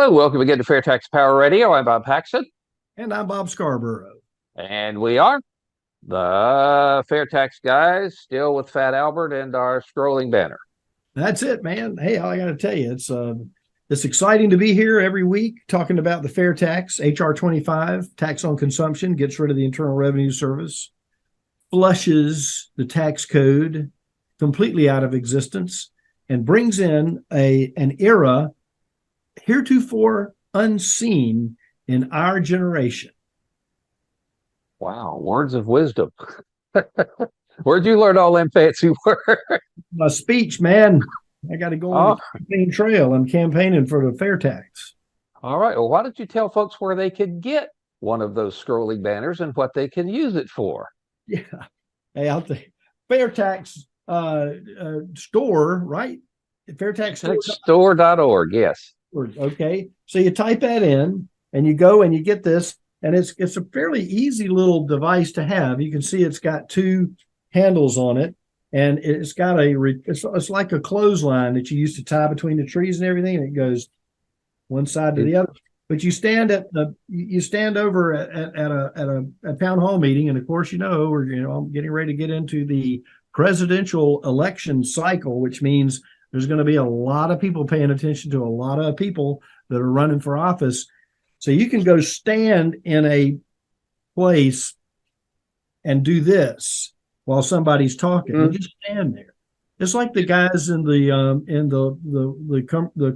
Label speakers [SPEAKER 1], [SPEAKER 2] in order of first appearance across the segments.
[SPEAKER 1] Hello, welcome again to FAIRtax Power Radio. I'm Bob Paxton.
[SPEAKER 2] And I'm Bob Scarborough.
[SPEAKER 1] And we are the FAIRtax guys, still with Fat Albert and our scrolling banner.
[SPEAKER 2] That's it, man. Hey, I got to tell you, it's exciting to be here every week talking about the FAIRtax, HR 25, tax on consumption, gets rid of the Internal Revenue Service, flushes the tax code completely out of existence, and brings in an era heretofore unseen in our generation.
[SPEAKER 1] Wow, words of wisdom. Where'd you learn all them fancy words?
[SPEAKER 2] My speech, man. I got to go on the campaign trail. I'm campaigning for the FAIRtax.
[SPEAKER 1] All right. Well, why don't you tell folks where they can get one of those scrolling banners and what they can use it for?
[SPEAKER 2] Yeah. Hey, I'll tell you. FAIRtax store, right? FAIRtax
[SPEAKER 1] store.org, yes.
[SPEAKER 2] Okay. So you type that in and you go and you get this, and it's a fairly easy little device to have. You can see it's got two handles on it, and it's got it's like a clothesline that you used to tie between the trees and everything, and it goes one side to the other. But you stand over at a town hall meeting, and of course, I'm getting ready to get into the presidential election cycle, which means there's going to be a lot of people paying attention to a lot of people that are running for office. So you can go stand in a place and do this while somebody's talking. You just stand there. It's like the guys in the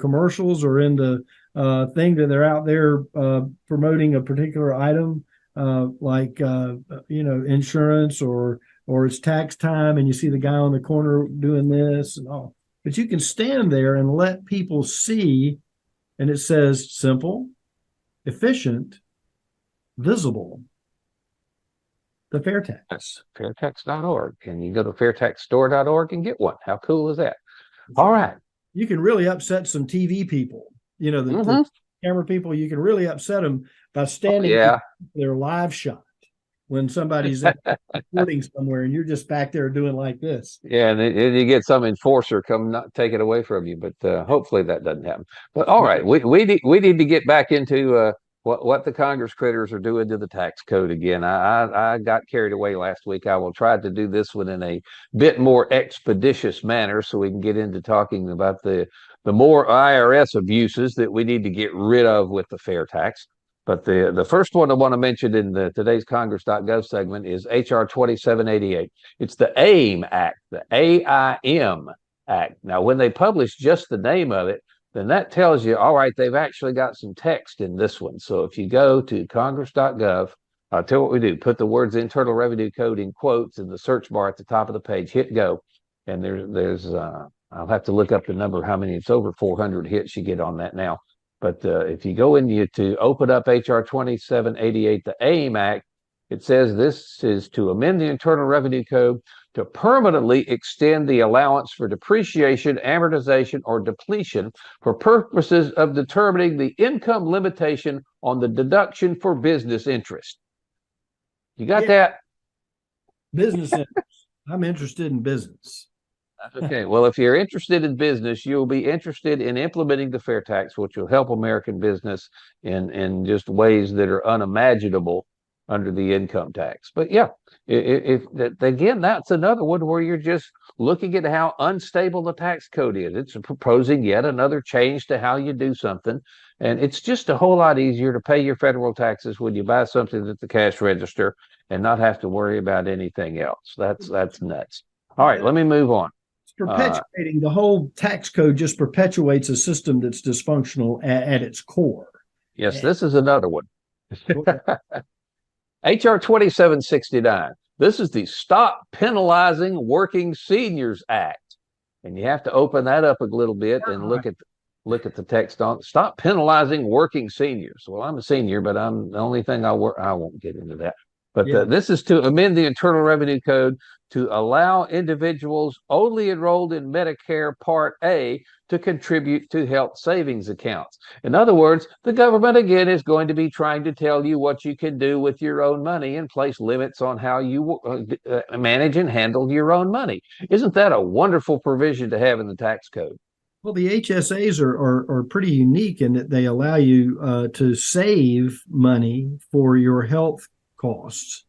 [SPEAKER 2] commercials or in the thing that they're out there promoting a particular item, like insurance or it's tax time, and you see the guy on the corner doing this and all. But you can stand there and let people see, and it says simple, efficient, visible. The FAIRtax.
[SPEAKER 1] FAIRtax.org. And you can go to FAIRtaxstore.org and get one. How cool is that? All right.
[SPEAKER 2] You can really upset some TV people. The camera people, you can really upset them by standing in their live shot when somebody's recording somewhere and you're just back there doing like this.
[SPEAKER 1] Yeah, and you get some enforcer come not take it away from you, but hopefully that doesn't happen. But all right, we need to get back into what the Congress critters are doing to the tax code again. I got carried away last week. I will try to do this one in a bit more expeditious manner so we can get into talking about the more IRS abuses that we need to get rid of with the FAIRtax. But the first one I want to mention in today's Congress.gov segment is HR 2788. It's the AIM Act, the AIM Act. Now, when they publish just the name of it, then that tells you, all right, they've actually got some text in this one. So if you go to Congress.gov, I'll tell you what we do. Put the words Internal Revenue Code in quotes in the search bar at the top of the page, hit go. And there's I'll have to look up the number, how many. It's over 400 hits you get on that now. But if you go in to open up HR 2788, the AIM Act, it says this is to amend the Internal Revenue Code to permanently extend the allowance for depreciation, amortization, or depletion for purposes of determining the income limitation on the deduction for business interest. You got that?
[SPEAKER 2] Business interest. I'm interested in business.
[SPEAKER 1] Okay, well, if you're interested in business, you'll be interested in implementing the FAIRtax, which will help American business in just ways that are unimaginable under the income tax. But yeah, again, that's another one where you're just looking at how unstable the tax code is. It's proposing yet another change to how you do something. And it's just a whole lot easier to pay your federal taxes when you buy something at the cash register and not have to worry about anything else. That's nuts. All right, let me move on.
[SPEAKER 2] Perpetuating the whole tax code just perpetuates a system that's dysfunctional at its core.
[SPEAKER 1] Yes, this is another one. HR 2769. This is the Stop Penalizing Working Seniors Act. And you have to open that up a little bit and look at the text on Stop Penalizing Working Seniors. Well, I'm a senior, but I'm the only thing I won't get into that. But this is to amend the Internal Revenue Code to allow individuals only enrolled in Medicare Part A to contribute to health savings accounts. In other words, the government again is going to be trying to tell you what you can do with your own money and place limits on how you manage and handle your own money. Isn't that a wonderful provision to have in the tax code?
[SPEAKER 2] Well, the HSAs are pretty unique in that they allow you to save money for your health costs.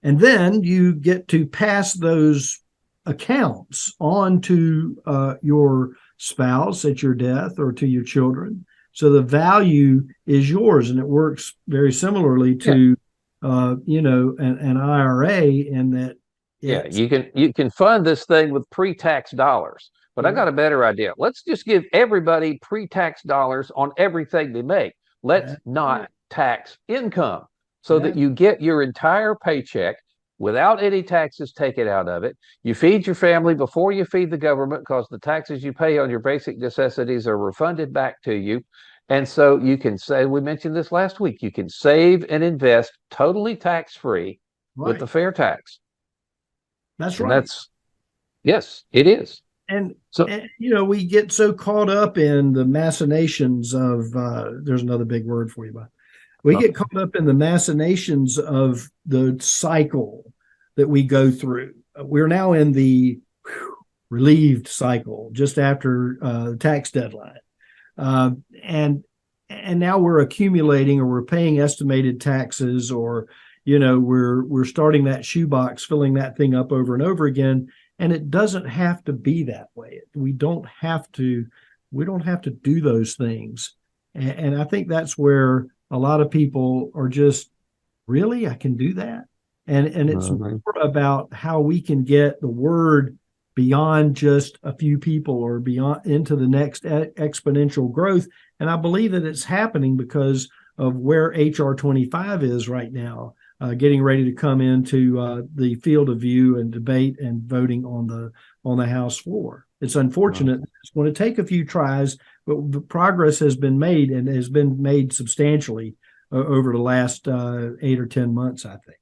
[SPEAKER 2] And then you get to pass those accounts on to your spouse at your death or to your children. So the value is yours, and it works very similarly to, an IRA in that.
[SPEAKER 1] Yeah, you can fund this thing with pre-tax dollars. But I got a better idea. Let's just give everybody pre-tax dollars on everything they make. Let's not tax income so that you get your entire paycheck without any taxes taken out of it. You feed your family before you feed the government because the taxes you pay on your basic necessities are refunded back to you. And so you can say, we mentioned this last week, you can save and invest totally tax-free with the FAIRtax.
[SPEAKER 2] That's
[SPEAKER 1] and
[SPEAKER 2] right.
[SPEAKER 1] Yes, it is.
[SPEAKER 2] And we get so caught up in the machinations of there's another big word for you, but we get caught up in the machinations of the cycle that we go through. We're now in the relieved cycle just after the tax deadline. And now we're accumulating, or we're paying estimated taxes, or we're starting that shoebox, filling that thing up over and over again. And it doesn't have to be that way. We don't have to do those things. And I think that's where a lot of people are just, really, I can do that. And it's more about how we can get the word beyond just a few people or beyond into the next exponential growth. And I believe that it's happening because of where HR 25 is right now. Getting ready to come into the field of view and debate and voting on the House floor. It's unfortunate. It's going to take a few tries, but the progress has been made, and has been made substantially over the last 8 or 10 months, I think.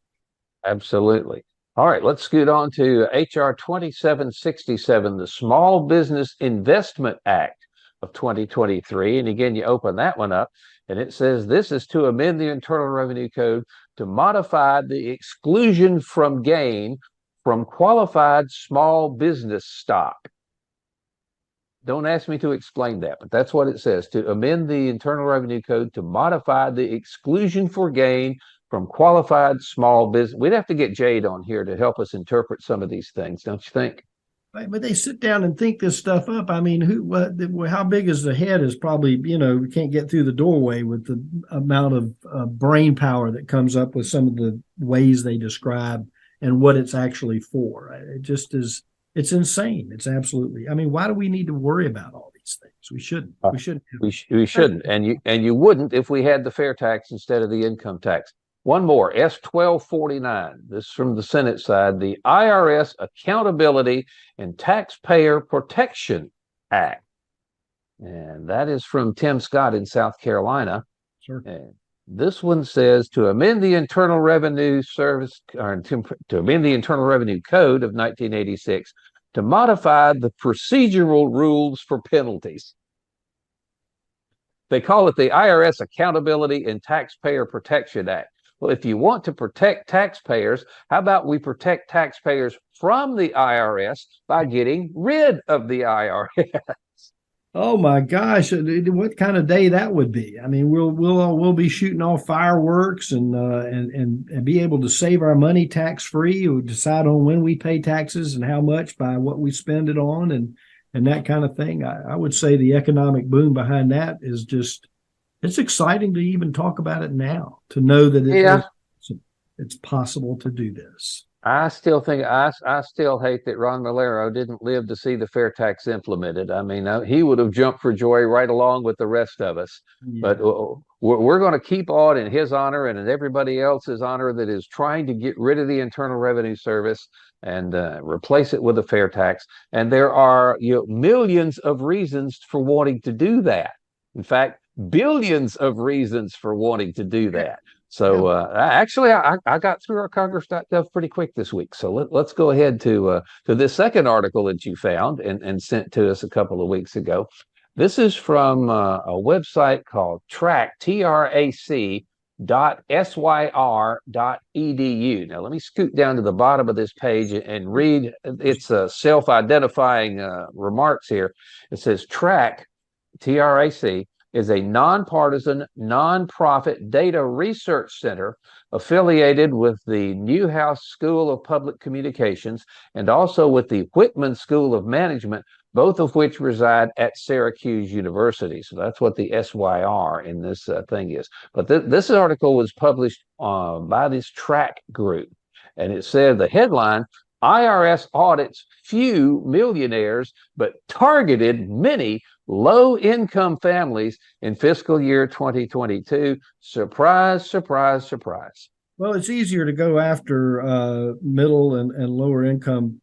[SPEAKER 1] Absolutely. All right, let's scoot on to HR 2767, the Small Business Investment Act of 2023. And again, you open that one up, and it says this is to amend the Internal Revenue Code to modify the exclusion from gain from qualified small business stock. Don't ask me to explain that, but that's what it says, to amend the Internal Revenue Code to modify the exclusion for gain from qualified small business. We'd have to get Jade on here to help us interpret some of these things, don't you think?
[SPEAKER 2] But they sit down and think this stuff up. I mean, how big is the head is probably, we can't get through the doorway with the amount of brain power that comes up with some of the ways they describe and what it's actually for. It just is, it's insane. It's absolutely, I mean, why do we need to worry about all these things? We shouldn't. We shouldn't.
[SPEAKER 1] We shouldn't. And you wouldn't if we had the FAIRtax instead of the income tax. One more, S1249. This is from the Senate side, the IRS Accountability and Taxpayer Protection Act. And that is from Tim Scott in South Carolina.
[SPEAKER 2] Sure.
[SPEAKER 1] And this one says to amend the Internal Revenue Service, or to amend the Internal Revenue Code of 1986 to modify the procedural rules for penalties. They call it the IRS Accountability and Taxpayer Protection Act. Well, if you want to protect taxpayers, how about we protect taxpayers from the IRS by getting rid of the IRS?
[SPEAKER 2] Oh my gosh, what kind of day that would be? I mean, we'll be shooting off fireworks and be able to save our money tax free, or decide on when we pay taxes and how much by what we spend it on, and that kind of thing. I would say the economic boom behind that is just, it's exciting to even talk about it now, to know that it's possible to do this.
[SPEAKER 1] I still think I still hate that Ron Malero didn't live to see the FAIRtax implemented. I mean, he would have jumped for joy right along with the rest of us. Yeah. But we're going to keep on in his honor and in everybody else's honor that is trying to get rid of the Internal Revenue Service and replace it with a FAIRtax. And there are millions of reasons for wanting to do that. In fact, billions of reasons for wanting to do that. So actually, I got through our Congress.gov pretty quick this week. So let's go ahead to this second article that you found and sent to us a couple of weeks ago. This is from a website called TRAC, TRAC.gov. Now, let me scoot down to the bottom of this page and read its self-identifying remarks here. It says TRAC, TRAC, is a nonpartisan, nonprofit data research center affiliated with the Newhouse School of Public Communications and also with the Whitman School of Management, both of which reside at Syracuse University. So that's what the SYR in this thing is. But this article was published by this TRAC group. And it said the headline, IRS audits few millionaires, but targeted many low-income families in fiscal year 2022. Surprise, surprise, surprise.
[SPEAKER 2] Well, it's easier to go after middle and lower income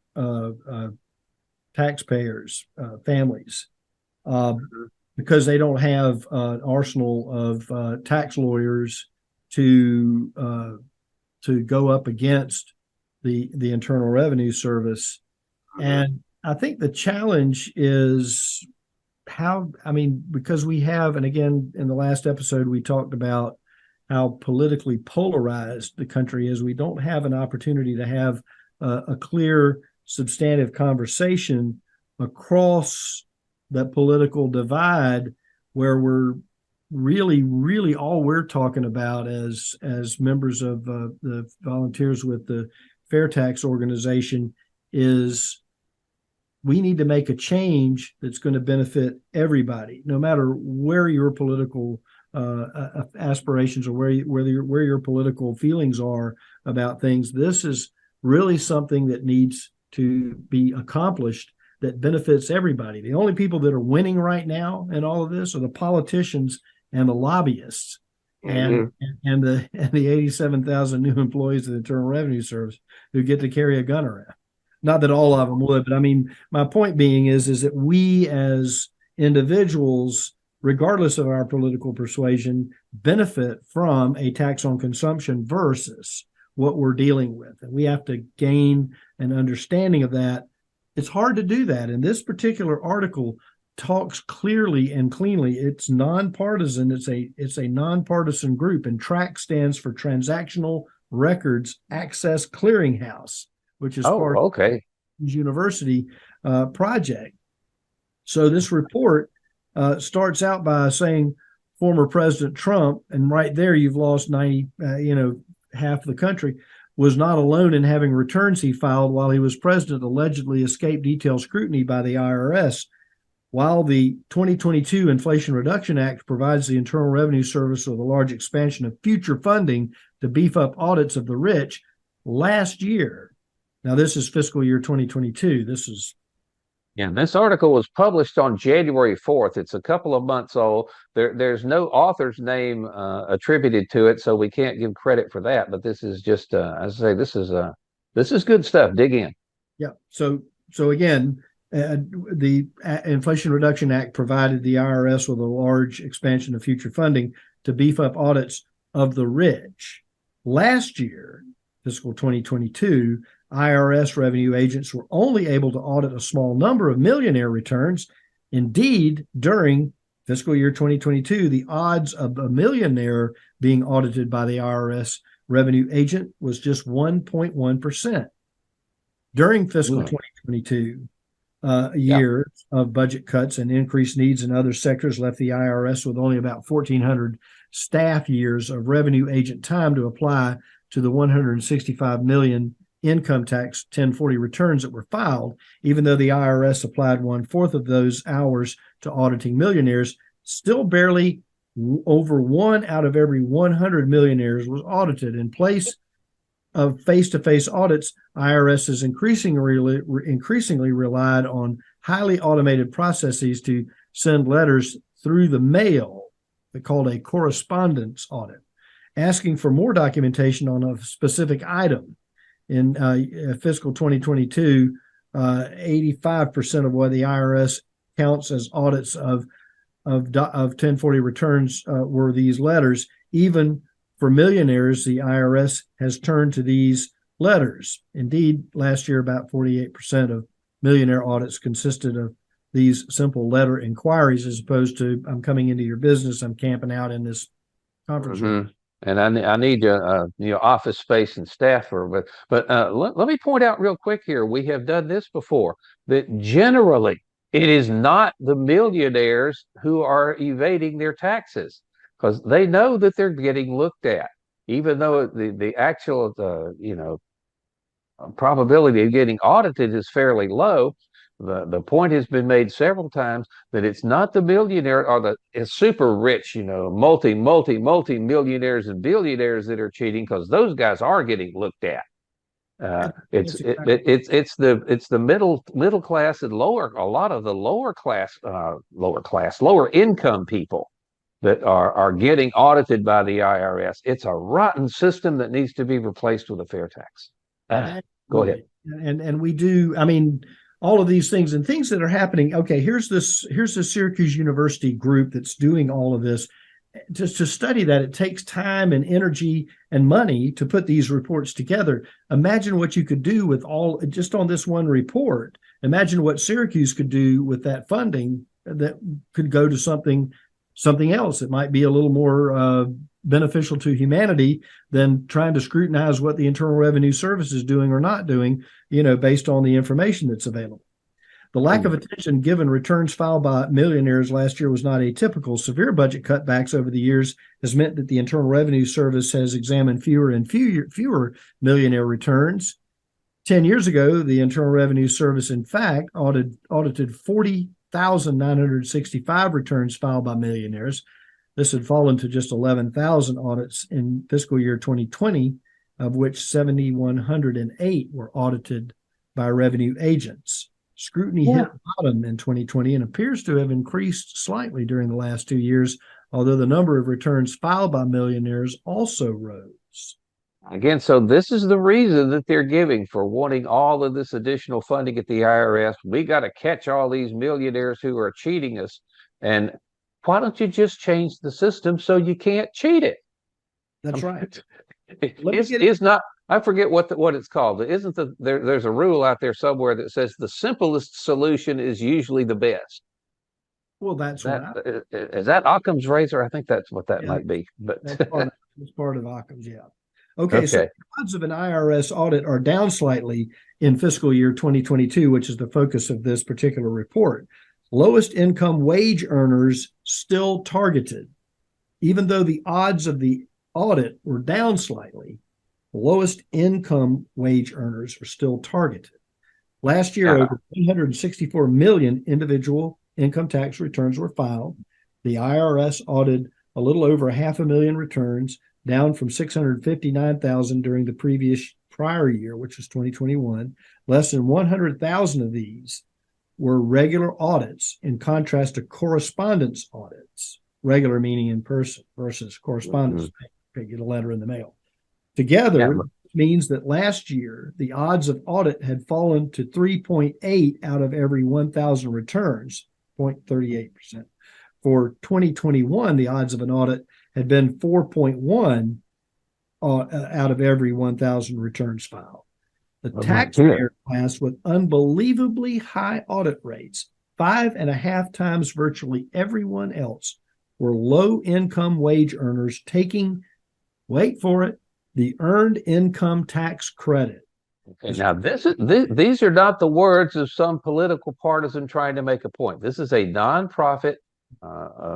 [SPEAKER 2] taxpayers, families, because they don't have an arsenal of tax lawyers to go up against the Internal Revenue Service. And I think the challenge is because we have, and again, in the last episode, we talked about how politically polarized the country is. We don't have an opportunity to have a clear, substantive conversation across that political divide where we're really all we're talking about as members of the volunteers with the FAIRtax organization is we need to make a change that's going to benefit everybody, no matter where your political aspirations or where your political feelings are about things. This is really something that needs to be accomplished that benefits everybody. The only people that are winning right now in all of this are the politicians and the lobbyists, and the 87,000 new employees of the Internal Revenue Service who get to carry a gun around. Not that all of them would, but I mean, my point being is that we as individuals, regardless of our political persuasion, benefit from a tax on consumption versus what we're dealing with. And we have to gain an understanding of that. It's hard to do that. And this particular article talks clearly and cleanly. It's nonpartisan. It's a nonpartisan group, and TRAC stands for Transactional Records Access Clearinghouse, which is part of the University project. So this report starts out by saying former President Trump, and right there you've lost half the country, was not alone in having returns he filed while he was president allegedly escaped detailed scrutiny by the IRS. While the 2022 Inflation Reduction Act provides the Internal Revenue Service with a large expansion of future funding to beef up audits of the rich, last year, now this is fiscal year 2022,
[SPEAKER 1] this article was published on January 4th. It's a couple of months old. There's no author's name attributed to it, so we can't give credit for that. But this is just, as I say, this is good stuff. Dig in.
[SPEAKER 2] Yeah. So again, the Inflation Reduction Act provided the IRS with a large expansion of future funding to beef up audits of the rich. Last year, fiscal 2022, IRS revenue agents were only able to audit a small number of millionaire returns. Indeed, during fiscal year 2022, the odds of a millionaire being audited by the IRS revenue agent was just 1.1%. During fiscal 2022, a year of budget cuts and increased needs in other sectors left the IRS with only about 1,400 staff years of revenue agent time to apply to the 165 million income tax 1040 returns that were filed. Even though the IRS applied 1/4 of those hours to auditing millionaires, still barely over 1 out of every 100 millionaires was audited. In place of face-to-face audits, IRS has increasingly relied on highly automated processes to send letters through the mail, called a correspondence audit, asking for more documentation on a specific item. In fiscal 2022, 85% of what the IRS counts as audits of 1040 returns were these letters. Even for millionaires, the IRS has turned to these letters. Indeed, last year, about 48% of millionaire audits consisted of these simple letter inquiries, as opposed to, I'm coming into your business, I'm camping out in this conference room.
[SPEAKER 1] and I need office space and staff for. But let me point out real quick here. We have done this before. That generally it is not the millionaires who are evading their taxes because they know that they're getting looked at, even though the actual probability of getting audited is fairly low. The point has been made several times that it's not the millionaire or the super rich, multi millionaires and billionaires that are cheating, because those guys are getting looked at. It's the middle class and a lot of the lower income people that are getting audited by the IRS. It's a rotten system that needs to be replaced with a fair tax. Go ahead.
[SPEAKER 2] And we do, I mean, all of these things and things that are happening. Okay, here's the Syracuse University group that's doing all of this. Just to study that, it takes time and energy and money to put these reports together. Imagine what you could do with all just on this one report. Imagine what Syracuse could do with that funding that could go to something else. It might be a little more beneficial to humanity than trying to scrutinize what the Internal Revenue Service is doing or not doing, based on the information that's available. The lack of attention given returns filed by millionaires last year was not atypical. Severe budget cutbacks over the years has meant that the Internal Revenue Service has examined fewer and fewer millionaire returns. 10 years ago, the Internal Revenue Service, in fact, audited 40,965 returns filed by millionaires. This had fallen to just 11,000 audits in fiscal year 2020, of which 7,108 were audited by revenue agents. Scrutiny hit bottom in 2020 and appears to have increased slightly during the last 2 years, although the number of returns filed by millionaires also rose.
[SPEAKER 1] Again, so this is the reason that they're giving for wanting all of this additional funding at the IRS. We got to catch all these millionaires who are cheating us. And why don't you just change the system so you can't cheat it?
[SPEAKER 2] That's right.
[SPEAKER 1] It's not. I forget what it's called. Isn't there's a rule out there somewhere that says the simplest solution is usually the best.
[SPEAKER 2] Well, that's right.
[SPEAKER 1] Is that Occam's razor? I think that's what that might be. But
[SPEAKER 2] that's part of Occam's, yeah. Okay, so the odds of an IRS audit are down slightly in fiscal year 2022, which is the focus of this particular report. Lowest income wage earners still targeted. Even though the odds of the audit were down slightly, lowest income wage earners are still targeted. Last year, over 164 million individual income tax returns were filed. The IRS audited a little over 500,000 returns, down from 659,000 during the prior year, which was 2021. Less than 100,000 of these were regular audits, in contrast to correspondence audits, regular meaning in person versus correspondence. Get a letter in the mail. Together, means that last year, the odds of audit had fallen to 3.8 out of every 1,000 returns, 0.38%. For 2021, the odds of an audit had been 4.1 out of every 1,000 returns filed. The taxpayer class with unbelievably high audit rates, 5.5 times virtually everyone else, were low-income wage earners taking, wait for it, the Earned Income Tax Credit.
[SPEAKER 1] Okay, now these are not the words of some political partisan trying to make a point. This is a nonprofit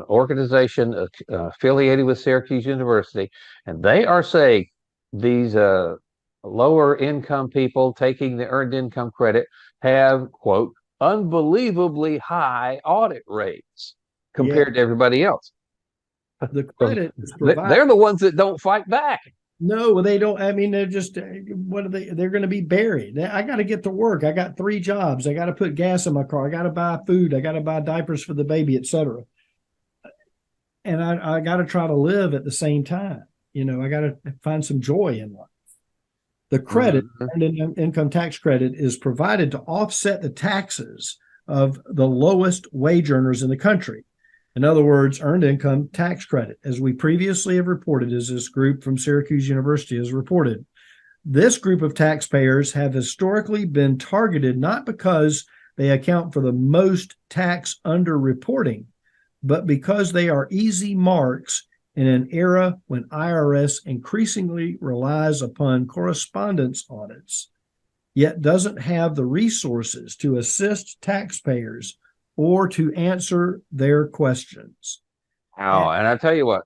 [SPEAKER 1] organization affiliated with Syracuse University, and they are saying these lower income people taking the Earned Income Credit have, quote, unbelievably high audit rates compared to everybody else.
[SPEAKER 2] The credit is
[SPEAKER 1] provided. They're the ones that don't fight back.
[SPEAKER 2] No, they don't. I mean, they're just, what are they? They're going to be buried. I got to get to work. I got 3 jobs. I got to put gas in my car. I got to buy food. I got to buy diapers for the baby, etc. And I got to try to live at the same time. I got to find some joy in life. The credit, Earned Income Tax Credit, is provided to offset the taxes of the lowest wage earners in the country. In other words, Earned Income Tax Credit, as we previously have reported, as this group from Syracuse University has reported. This group of taxpayers have historically been targeted not because they account for the most tax underreporting, but because they are easy marks in an era when IRS increasingly relies upon correspondence audits, yet doesn't have the resources to assist taxpayers or to answer their questions.
[SPEAKER 1] Oh, and I tell you what,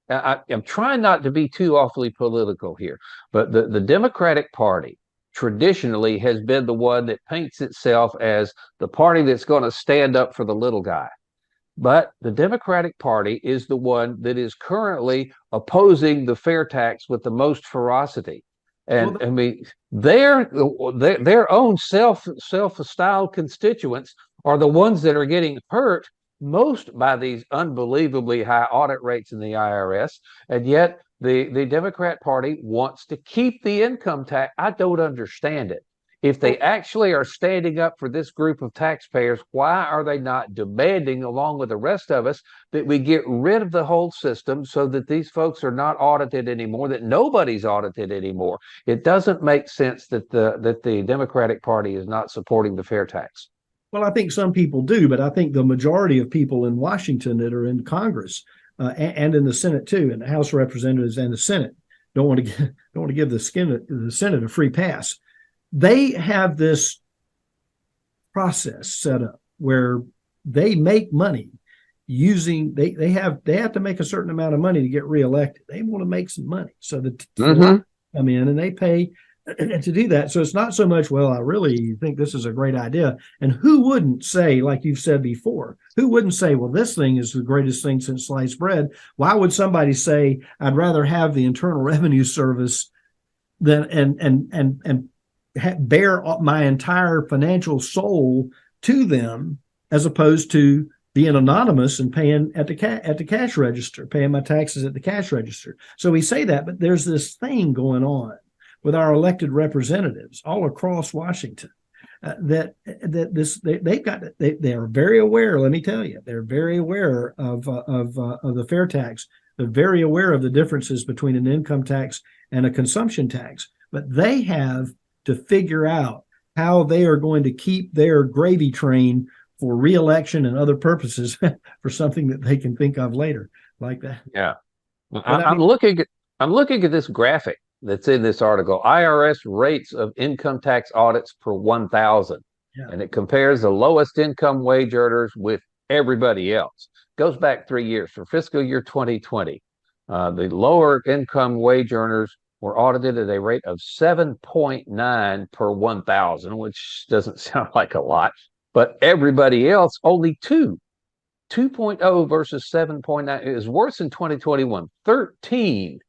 [SPEAKER 1] I'm trying not to be too awfully political here, but the Democratic Party traditionally has been the one that paints itself as the party that's going to stand up for the little guy. But the Democratic Party is the one that is currently opposing the FAIRtax with the most ferocity. And I mean, their own self-styled constituents are the ones that are getting hurt most by these unbelievably high audit rates in the IRS. And yet the Democrat Party wants to keep the income tax. I don't understand it. If they actually are standing up for this group of taxpayers, why are they not demanding, along with the rest of us, that we get rid of the whole system so that these folks are not audited anymore, that nobody's audited anymore? It doesn't make sense that the Democratic Party is not supporting the FAIRtax.
[SPEAKER 2] Well, I think some people do, but I think the majority of people in Washington that are in Congress and in the Senate too, in the House of Representatives and the Senate, don't want to give the Senate a free pass. They have this process set up where they make money using they have to make a certain amount of money to get reelected. They want to make some money, so that come in and they pay to do that. So it's not so much, well, I really think this is a great idea. And who wouldn't say, like you've said before, who wouldn't say, well, this thing is the greatest thing since sliced bread? Why would somebody say, I'd rather have the Internal Revenue Service than and bear my entire financial soul to them, as opposed to being anonymous and paying at the cash register, paying my taxes at the cash register? So we say that, but there's this thing going on with our elected representatives all across Washington they are very aware. Let me tell you, they're very aware of the FAIRtax. They're very aware of the differences between an income tax and a consumption tax, but they have to figure out how they are going to keep their gravy train for reelection and other purposes for something that they can think of later, like that.
[SPEAKER 1] Yeah, I'm looking at this graphic that's in this article. IRS rates of income tax audits per 1,000, and it compares the lowest income wage earners with everybody else. Goes back 3 years for fiscal year 2020. The lower income wage earners were audited at a rate of 7.9 per 1,000, which doesn't sound like a lot, but everybody else only 2.0 versus 7.9. It was worse in 2021. 13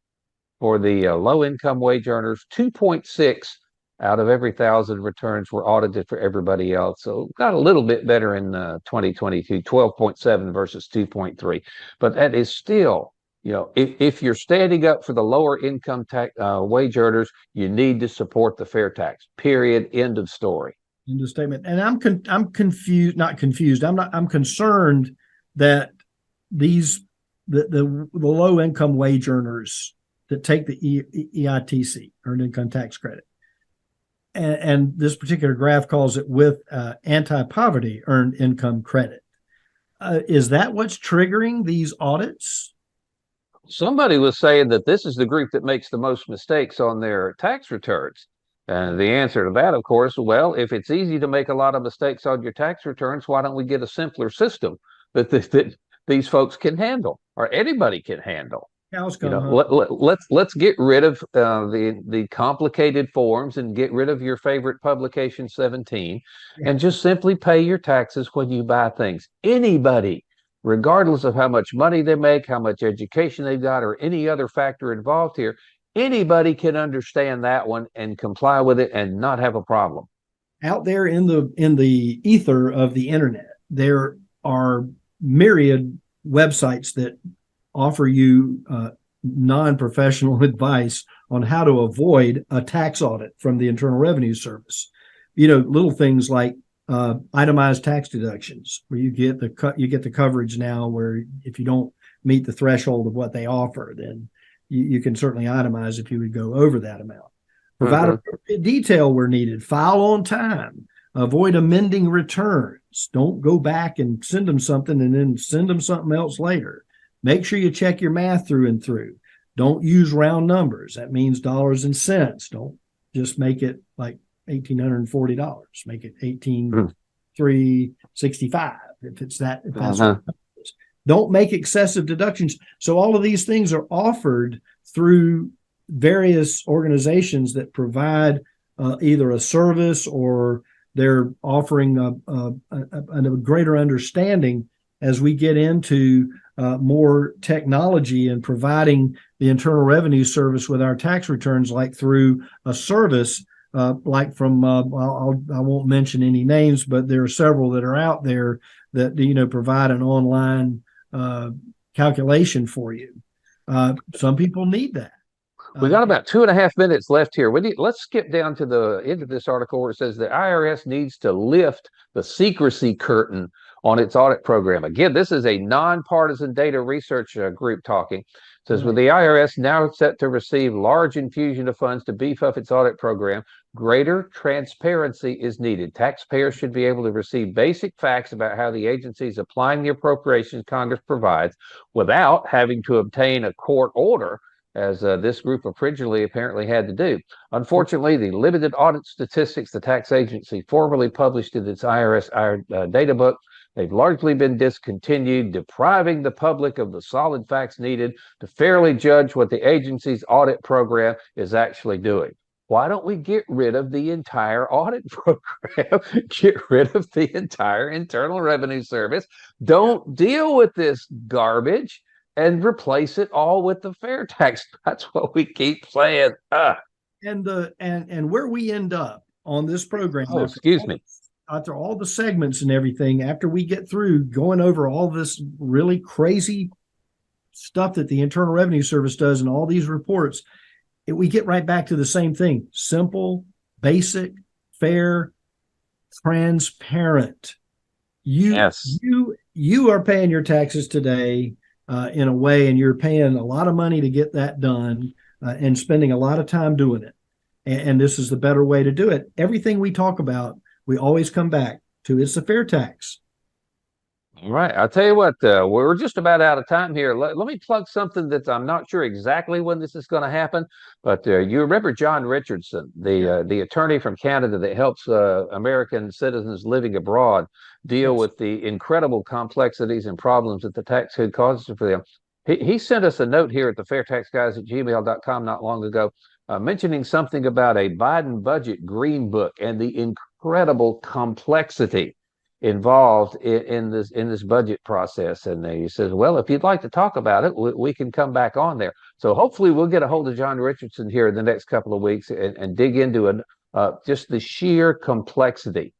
[SPEAKER 1] for the low income wage earners. 2.6 out of every 1,000 returns were audited for everybody else. So got a little bit better in 2022, 12.7 versus 2.3. But that is still, if you're standing up for the lower income wage earners, you need to support the FAIRtax. Period. End of story.
[SPEAKER 2] End of statement. And I'm confused. Not confused. I'm concerned that the low income wage earners that take the EITC, earned income tax credit, and this particular graph calls it with anti-poverty earned income credit. Is that what's triggering these audits?
[SPEAKER 1] Somebody was saying that this is the group that makes the most mistakes on their tax returns. And the answer to that, of course, well, if it's easy to make a lot of mistakes on your tax returns, why don't we get a simpler system that these folks can handle, or anybody can handle? Let's get rid of the complicated forms and get rid of your favorite publication 17, and just simply pay your taxes when you buy things. Anybody, regardless of how much money they make, how much education they've got, or any other factor involved here, anybody can understand that one and comply with it and not have a problem.
[SPEAKER 2] Out there in the ether of the internet, there are myriad websites that offer you non-professional advice on how to avoid a tax audit from the Internal Revenue Service. Little things like itemized tax deductions, where you get the coverage now, where if you don't meet the threshold of what they offer, then you can certainly itemize if you would go over that amount. Provide appropriate detail where needed. File on time. Avoid amending returns. Don't go back and send them something and then send them something else later. Make sure you check your math through and through. Don't use round numbers. That means dollars and cents. Don't just make it like $1,840. Make it $18,365 if it's that. If that's what it is. Don't make excessive deductions. So all of these things are offered through various organizations that provide either a service or they're offering a greater understanding as we get into more technology and providing the Internal Revenue Service with our tax returns, like through a service like from I won't mention any names, but there are several that are out there that provide an online calculation for you. Some people need that.
[SPEAKER 1] We got about 2.5 minutes left here. Let's skip down to the end of this article where it says the IRS needs to lift the secrecy curtain on its audit program. Again, this is a non-partisan data research group talking. It says, with the IRS now set to receive large infusion of funds to beef up its audit program, greater transparency is needed. Taxpayers should be able to receive basic facts about how the agency is applying the appropriations Congress provides without having to obtain a court order, as this group originally apparently had to do. Unfortunately, the limited audit statistics the tax agency formerly published in its IRS data book, they've largely been discontinued, depriving the public of the solid facts needed to fairly judge what the agency's audit program is actually doing. Why don't we get rid of the entire audit program? Get rid of the entire Internal Revenue Service. Don't deal with this garbage and replace it all with the FAIRtax. That's what we keep saying.
[SPEAKER 2] And where we end up on this program. After all the segments and everything, after we get through going over all this really crazy stuff that the Internal Revenue Service does and all these reports, we get right back to the same thing: simple, basic, fair, transparent. You are paying your taxes today in a way, and you're paying a lot of money to get that done and spending a lot of time doing it. And this is the better way to do it. Everything we talk about, we always come back to it's the FAIRtax.
[SPEAKER 1] All right. I'll tell you what, we're just about out of time here. Let me plug something that I'm not sure exactly when this is going to happen, but you remember John Richardson, the attorney from Canada that helps American citizens living abroad deal with the incredible complexities and problems that the tax code causes for them. He sent us a note here at the FAIRtaxGuys@gmail.com not long ago, mentioning something about a Biden budget green book and the incredible complexity involved in this budget process. And he says, well, if you'd like to talk about it, we can come back on there. So hopefully we'll get a hold of John Richardson here in the next couple of weeks and dig into just the sheer complexity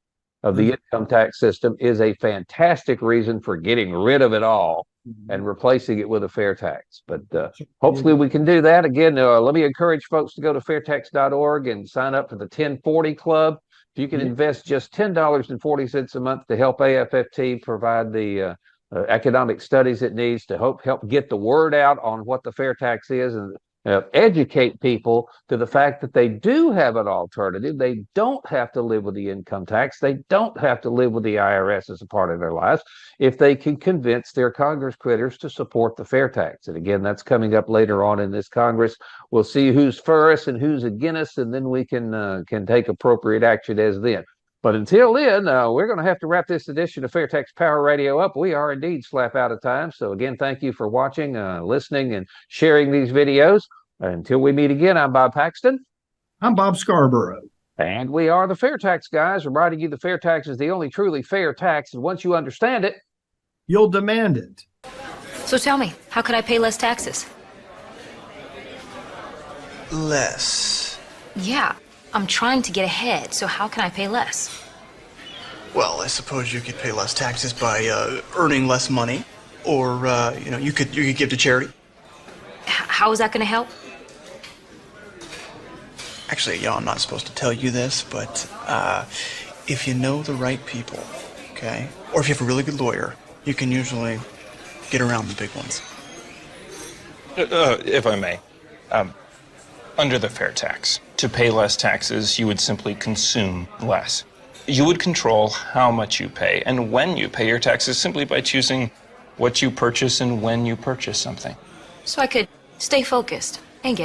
[SPEAKER 1] of the income tax system is a fantastic reason for getting rid of it all and replacing it with a FAIRtax. But hopefully we can do that. Again, let me encourage folks to go to fairtax.org and sign up for the 1040 Club. If you can invest just $10.40 a month to help AFFT provide the economic studies it needs to help get the word out on what the FAIRtax is and educate people to the fact that they do have an alternative. They don't have to live with the income tax. They don't have to live with the IRS as a part of their lives if they can convince their Congress critters to support the FAIRtax. And again, that's coming up later on in this Congress. We'll see who's for us and who's against us, and then we can take appropriate action as then. But until then, we're going to have to wrap this edition of FAIRtax Power Radio up. We are indeed slap out of time. So again, thank you for watching, listening, and sharing these videos. Until we meet again, I'm Bob Paxton.
[SPEAKER 2] I'm Bob Scarborough.
[SPEAKER 1] And we are the FAIRtax Guys, reminding you the FAIRtax is the only truly fair tax. And once you understand it,
[SPEAKER 2] you'll demand it.
[SPEAKER 3] So tell me, how could I pay less taxes?
[SPEAKER 4] Less?
[SPEAKER 3] Yeah. I'm trying to get ahead, so how can I pay less?
[SPEAKER 4] Well, I suppose you could pay less taxes by earning less money, or you could give to charity.
[SPEAKER 3] How is that going to help?
[SPEAKER 4] Actually, I'm not supposed to tell you this, but if you know the right people, okay, or if you have a really good lawyer, you can usually get around the big ones.
[SPEAKER 5] If I may. Under the FAIRtax, to pay less taxes, you would simply consume less. You would control how much you pay and when you pay your taxes simply by choosing what you purchase and when you purchase something.
[SPEAKER 3] So I could stay focused.